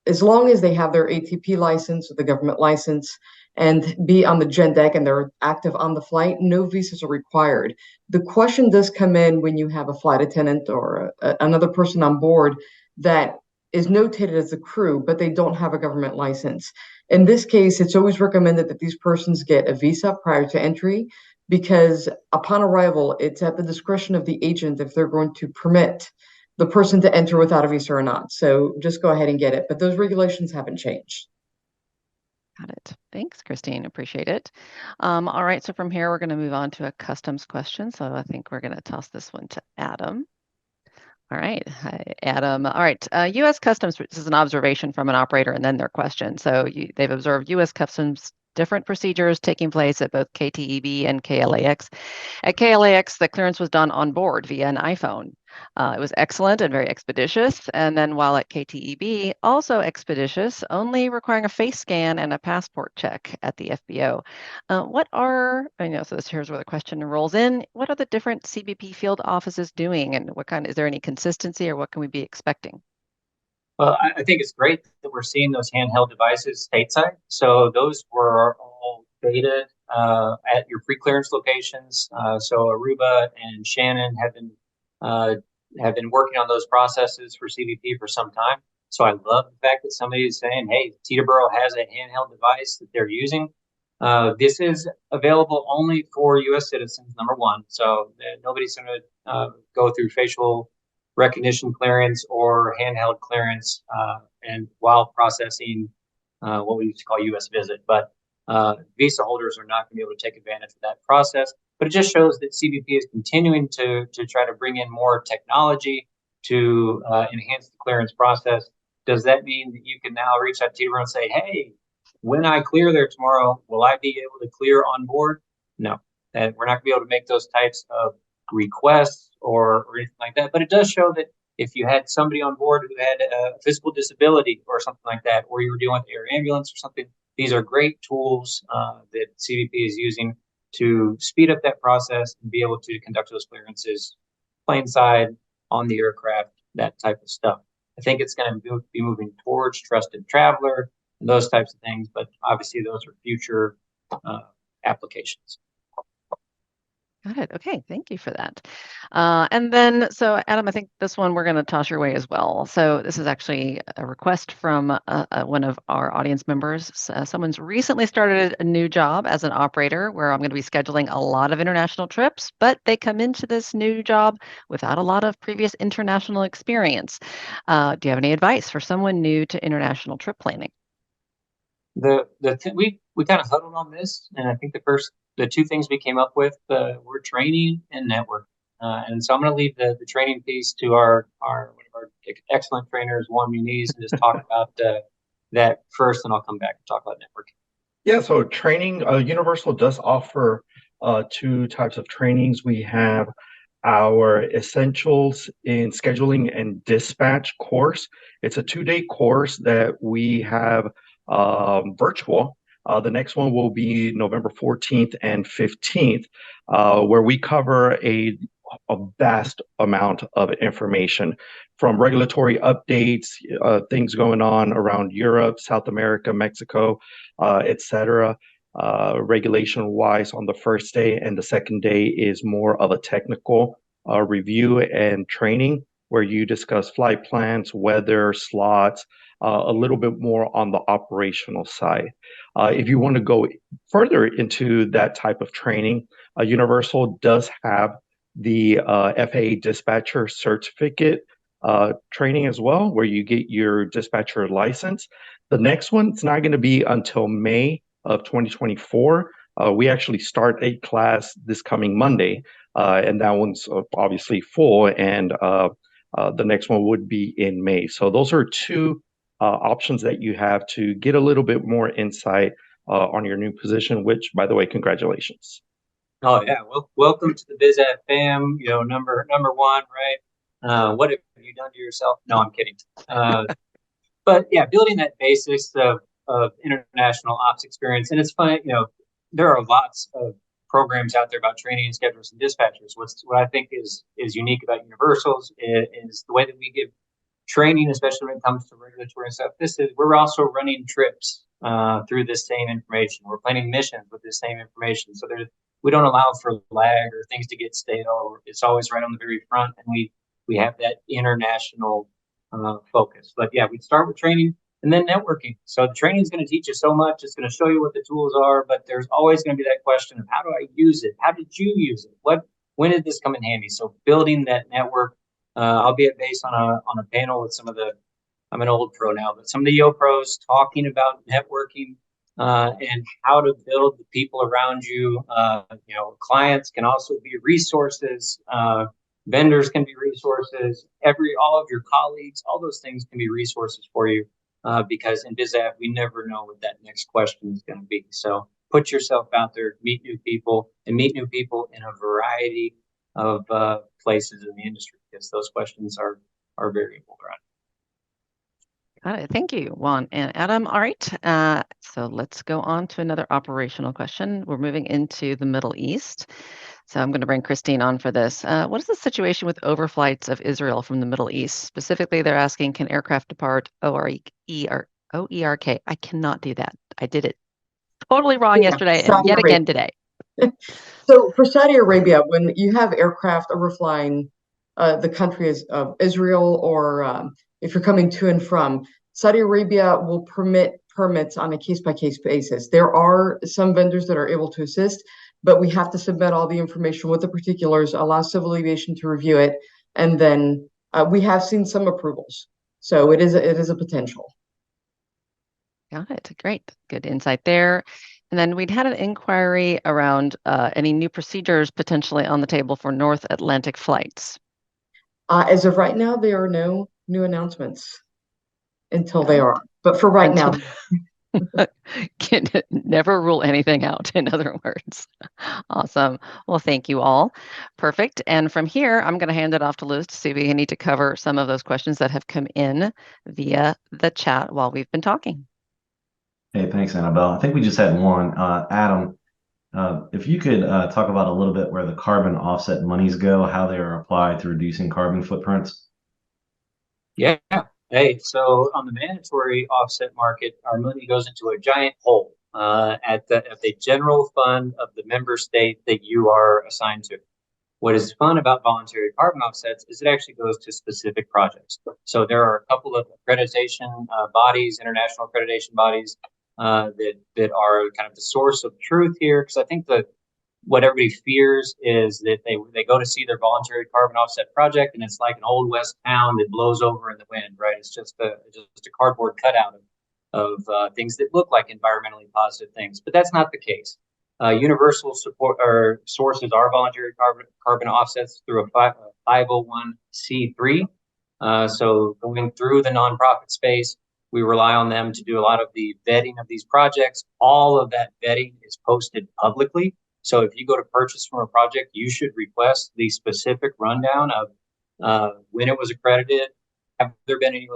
Speaker 2: as long as they have their ATP license or the government license and be on the gen deck and they're active on the flight, no visas are required. The question does come in when you have a flight attendant or another person on board that is notated as a crew, but they don't have a government license. In this case, it's always recommended that these persons get a visa prior to entry, because upon arrival, it's at the discretion of the agent if they're going to permit the person to enter without a visa or not. So just go ahead and get it. But those regulations haven't changed.
Speaker 1: Got it. Thanks, Christine. Appreciate it. All right. So from here, we're going to move on to a customs question. So I think we're going to toss this one to Adam. All right. Hi, Adam. All right. U.S. Customs, this is an observation from an operator and then their question. So they've observed U.S. Customs different procedures taking place at both KTEB and KLAX. At KLAX, the clearance was done on board via an iPhone. It was excellent and very expeditious. And then while at KTEB, also expeditious, only requiring a face scan and a passport check at the FBO. So here's where the question rolls in. What are the different CBP field offices doing, and is there any consistency, or what can we be expecting?
Speaker 4: Well, I think it's great that we're seeing those handheld devices stateside. So those were all dated at your pre-clearance locations. So Aruba and Shannon have been working on those processes for CBP for some time. So I love the fact that somebody is saying, hey, Teterboro has a handheld device that they're using. This is available only for U.S. citizens, number one. So nobody's going to go through facial recognition clearance or handheld clearance and while processing what we used to call U.S. visit. But visa holders are not going to be able to take advantage of that process. But it just shows that CBP is continuing to try to bring in more technology to enhance the clearance process. Does that mean that you can now reach out to Teterboro and say, hey, when I clear there tomorrow, will I be able to clear on board? No, and we're not going to be able to make those types of requests or anything like that. But it does show that if you had somebody on board who had a physical disability or something like that, or you were dealing with air ambulance or something, these are great tools that CBP is using to speed up that process and be able to conduct those clearances plane side on the aircraft that type of stuff. I think it's going to be moving towards trusted traveler and those types of things, but obviously those are future applications.
Speaker 1: Got it. Okay, thank you for that. And then, so Adam, I think this one we're going to toss your way as well. So this is actually a request from one of our audience members. Someone's recently started a new job as an operator where I'm going to be scheduling a lot of international trips, but they come into this new job without a lot of previous international experience. Do you have any advice for someone new to international trip planning?
Speaker 4: We kind of huddled on this, and I think the two things we came up with were training and networking. And so I'm going to leave the training piece to one of our excellent trainers, Juan Muniz, and just talk about that first, and I'll come back and talk about networking.
Speaker 5: Yeah, so training, Universal does offer two types of trainings. We have our Essentials in Scheduling and Dispatch course. It's a 2-day course that we have virtual. The next one will be November 14th and 15th, where we cover a vast amount of information from regulatory updates, things going on around Europe, South America, Mexico, etc. Regulation-wise on the first day, and the second day is more of a technical review and training where you discuss flight plans, weather, slots, a little bit more on the operational side. If you want to go further into that type of training, Universal does have the FAA dispatcher certificate training as well, where you get your dispatcher license. The next one's not going to be until May of 2024. We actually start a class this coming Monday, and that one's obviously full, and the next one would be in May. So those are two options that you have to get a little bit more insight on your new position, which, by the way, congratulations.
Speaker 4: Oh yeah, well, welcome to the BizAv fam. You know, number one, right? What have you done to yourself? No, I'm kidding. But yeah, building that basics of international ops experience, and it's fun. You know, there are lots of programs out there about training and schedulers and dispatchers. What I think is unique about Universals is the way that we give training, especially when it comes to regulatory and stuff. We're also running trips through this same information. We're planning missions with this same information. So we don't allow for lag or things to get stale. It's always right on the very front, and we have that international focus. But yeah, we start with training and then networking. So the training is going to teach you so much. It's going to show you what the tools are, but there's always going to be that question of how do I use it? How did you use it? When did this come in handy? So building that network, albeit based on a panel with I'm an old pro now, but some of the Yo pros talking about networking and how to build the people around you. Clients can also be resources. Vendors can be resources. All of your colleagues, all those things can be resources for you because in BizAv, we never know what that next question is going to be. So put yourself out there, meet new people in a variety of places in the industry because those questions are variable, right?
Speaker 1: Got it. Thank you, Juan and Adam. All right. So let's go on to another operational question. We're moving into the Middle East. So I'm going to bring Christine on for this. What is the situation with overflights of Israel from the Middle East? Specifically, they're asking, can aircraft depart OERK? I cannot do that. I did it totally wrong yesterday and yet again today.
Speaker 2: So for Saudi Arabia, when you have aircraft overflying the country of Israel, or if you're coming to and from, Saudi Arabia will permit permits on a case-by-case basis. There are some vendors that are able to assist, but we have to submit all the information with the particulars, allow Civil Aviation to review it, and then we have seen some approvals. So it is a potential.
Speaker 1: Got it. Great. Good insight there. And then we'd had an inquiry around any new procedures potentially on the table for North Atlantic flights.
Speaker 2: As of right now, there are no new announcements until they are. But for right now,
Speaker 1: can never rule anything out, in other words. Awesome. Well, thank you all. Perfect. And from here, I'm going to hand it off to Liz to see if we need to cover some of those questions that have come in via the chat while we've been talking.
Speaker 6: Hey, thanks, Annabelle. I think we just had one. Adam, if you could talk about a little bit where the carbon offset monies go, how they are applied to reducing carbon footprints.
Speaker 4: Hey, so on the mandatory offset market, our money goes into a giant hole at the general fund of the member state that you are assigned to. What is fun about voluntary carbon offsets is it actually goes to specific projects. So there are a couple of accreditation bodies, international accreditation bodies that are kind of the source of truth here, because I think what everybody fears is that they go to see their voluntary carbon offset project and it's like an old west town that blows over in the wind, right? It's just a cardboard cutout of things that look like environmentally positive things, but that's not the case. Universal support or sources are voluntary carbon offsets through a 501c3. So going through the nonprofit space, we rely on them to do a lot of the vetting of these projects. All of that vetting is posted publicly. So if you go to purchase from a project, you should request the specific rundown of when it was accredited. Have there been any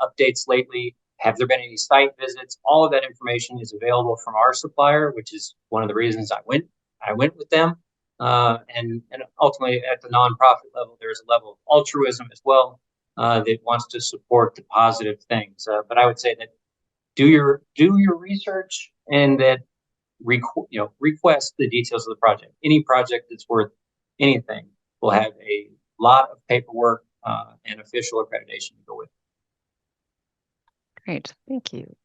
Speaker 4: updates lately? Have there been any site visits? All of that information is available from our supplier, which is one of the reasons I went with them. And ultimately, at the nonprofit level, there's a level of altruism as well that wants to support the positive things. But I would say that do your research and that request the details of the project. Any project that's worth anything will have a lot of paperwork and official accreditation to go with.
Speaker 1: Great, thank you.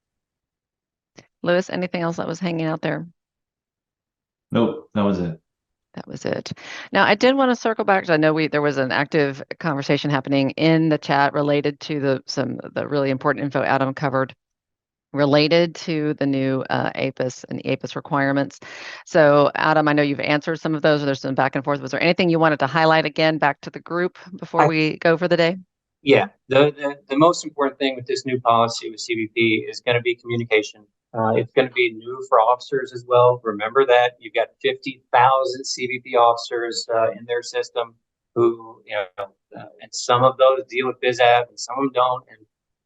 Speaker 1: Lewis, anything else that was hanging out there?
Speaker 6: Nope, that was it.
Speaker 1: That was it. Now, I did want to circle back because I know there was an active conversation happening in the chat related to the really important info Adam covered related to the new APIS and the APIS requirements. So, Adam, I know you've answered some of those. There's some back and forth. Was there anything you wanted to highlight again back to the group before we go for the day?
Speaker 4: Yeah, the most important thing with this new policy with CBP is going to be communication. It's going to be new for officers as well. Remember that you've got 50,000 CBP officers in their system who, and some of those deal with BizAv and some of them don't.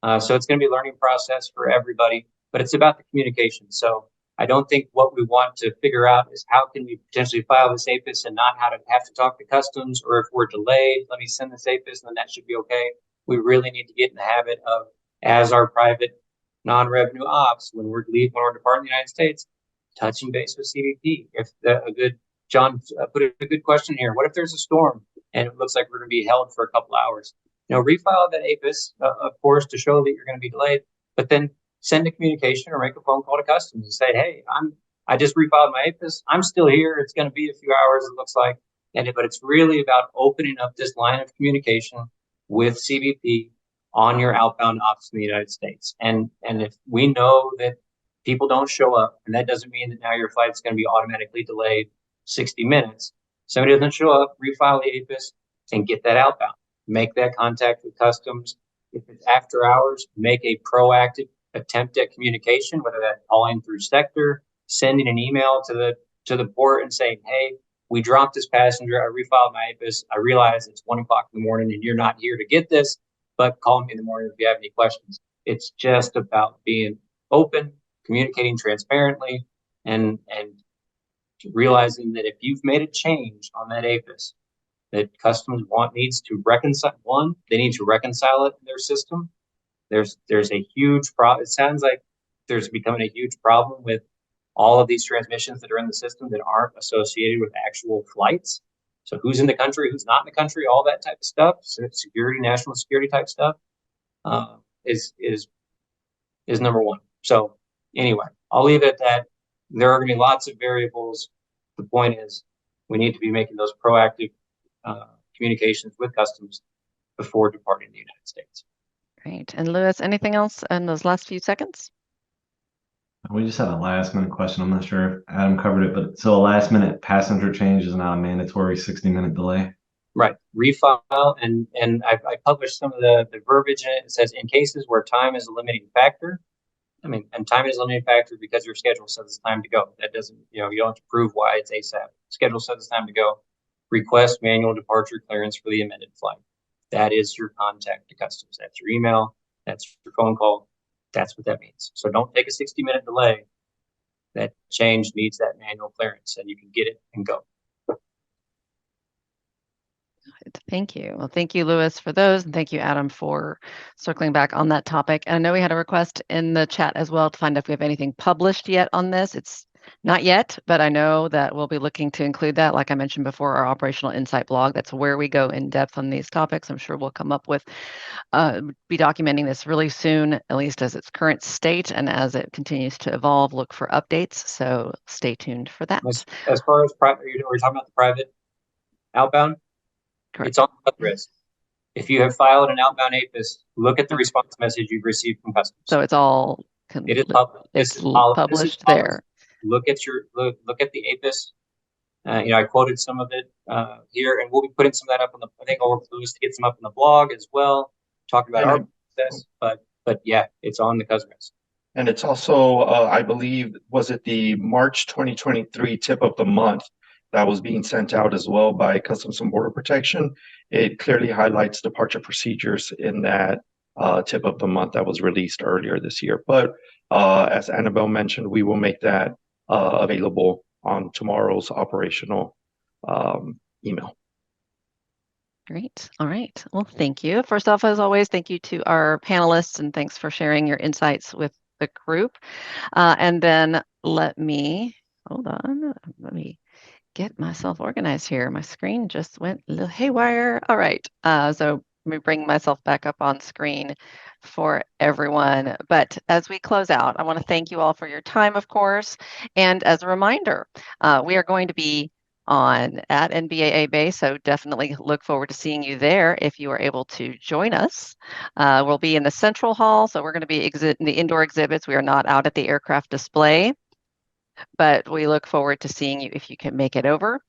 Speaker 4: And so it's going to be a learning process for everybody, but it's about the communication. So I don't think what we want to figure out is how can we potentially file this APIS and not have to talk to customs, or if we're delayed, let me send this APIS and then that should be okay. We really need to get in the habit of, as our private non-revenue ops, when we're departing the United States, touching base with CBP. If John put a good question here. What if there's a storm and it looks like we're going to be held for a couple hours? Refile that APIS, of course, to show that you're going to be delayed, but then send a communication or make a phone call to customs and say, hey, I just refiled my APIS. I'm still here. It's going to be a few hours, it looks like. But it's really about opening up this line of communication with CBP on your outbound ops in the United States. And if we know that people don't show up, and that doesn't mean that now your flight's going to be automatically delayed 60 minutes. Somebody doesn't show up, refile the APIS and get that outbound. Make that contact with customs. If it's after hours, make a proactive attempt at communication, whether that's calling through sector, sending an email to the port and saying, hey, we dropped this passenger. I refiled my APIS. I realize it's 1 o'clock in the morning and you're not here to get this, but call me in the morning if you have any questions. It's just about being open, communicating transparently, and realizing that if you've made a change on that APIS that customs needs to reconcile, they need to reconcile it in their system. There's a huge problem. It sounds like there's becoming a huge problem with all of these transmissions that are in the system that aren't associated with actual flights. So who's in the country, who's not in the country, all that type of stuff, security, national security type stuff, is number one. So anyway, I'll leave it at that. There are going to be lots of variables. The point is we need to be making those proactive communications with customs before departing the United States.
Speaker 1: Great. And Lewis, anything else in those last few seconds?
Speaker 6: We just had a last minute question. I'm not sure if Adam covered it, but so a last minute passenger change is now a mandatory 60-minute delay.
Speaker 4: Right. Refile, and I published some of the verbiage in it. It says in cases where time is a limiting factor. And time is a limiting factor because your schedule says it's time to go. That doesn't, you don't have to prove why it's ASAP. Schedule says it's time to go. Request manual departure clearance for the amended flight. That is your contact to customs. That's your email. That's your phone call. That's what that means. So don't take a 60-minute delay. That change needs that manual clearance, and you can get it and go.
Speaker 1: Great. Thank you. Well, thank you, Louis, for those. And thank you, Adam, for circling back on that topic. And I know we had a request in the chat as well to find out if we have anything published yet on this. It's not yet, but I know that we'll be looking to include that. Like I mentioned before, our Operational Insight blog, that's where we go in depth on these topics. I'm sure we'll come up with, be documenting this really soon, at least as its current state. And as it continues to evolve, look for updates. So stay tuned for that.
Speaker 4: As far as private, we're talking about the private outbound.
Speaker 1: Correct.
Speaker 4: It's on the risk. If you have filed an outbound APIS, look at the response message you've received from customers.
Speaker 1: So it's all
Speaker 4: it is public.
Speaker 1: It's
Speaker 4: This is
Speaker 1: published there.
Speaker 4: Look at the APIS. I quoted some of it here, and we'll be putting some of that up on the. I think I'll work with Louis to get some up on the blog as well, talking about our process. But yeah, it's on the CUSRES.
Speaker 5: And it's also, I believe, was it the March 2023 tip of the month that was being sent out as well by Customs and Border Protection? It clearly highlights departure procedures in that tip of the month that was released earlier this year. But as Annabelle mentioned, we will make that available on tomorrow's operational email.
Speaker 1: Great. All right. Well, thank you. First off, as always, thank you to our panelists and thanks for sharing your insights with the group. And then let me get myself organized here. My screen just went a little haywire. All right. So let me bring myself back up on screen for everyone. But as we close out, I want to thank you all for your time, of course. And as a reminder, we are going to be at NBAA Bay, so definitely look forward to seeing you there if you are able to join us. We'll be in the central hall, so we're going to be in the indoor exhibits. We are not out at the aircraft display, but we look forward to seeing you if you can make it over.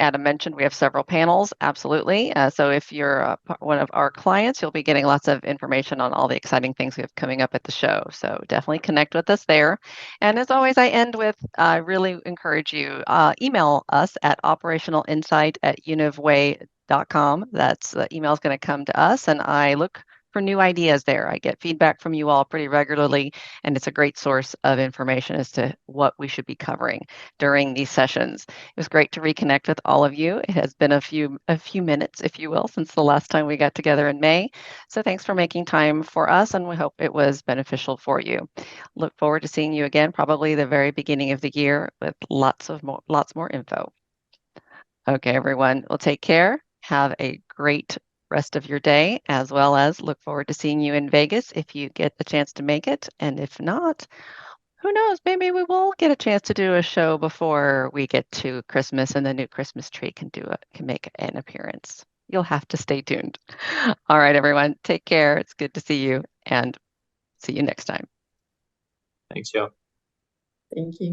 Speaker 1: Adam mentioned we have several panels, absolutely. So if you're one of our clients, you'll be getting lots of information on all the exciting things we have coming up at the show. So definitely connect with us there. And as always, I end with, I really encourage you, email us at operationalinsight@univway.com. That's the email is going to come to us, and I look for new ideas there. I get feedback from you all pretty regularly, and it's a great source of information as to what we should be covering during these sessions. It was great to reconnect with all of you. It has been a few minutes, if you will, since the last time we got together in May. So thanks for making time for us, and we hope it was beneficial for you. Look forward to seeing you again, probably the very beginning of the year with lots more info. Okay, everyone, well, take care. Have a great rest of your day, as well as look forward to seeing you in Vegas if you get the chance to make it. And if not, who knows, maybe we will get a chance to do a show before we get to Christmas and the new Christmas tree can make an appearance. You'll have to stay tuned. All right, everyone, take care. It's good to see you and see you next time.
Speaker 4: Thanks, Joe.
Speaker 2: Thank you.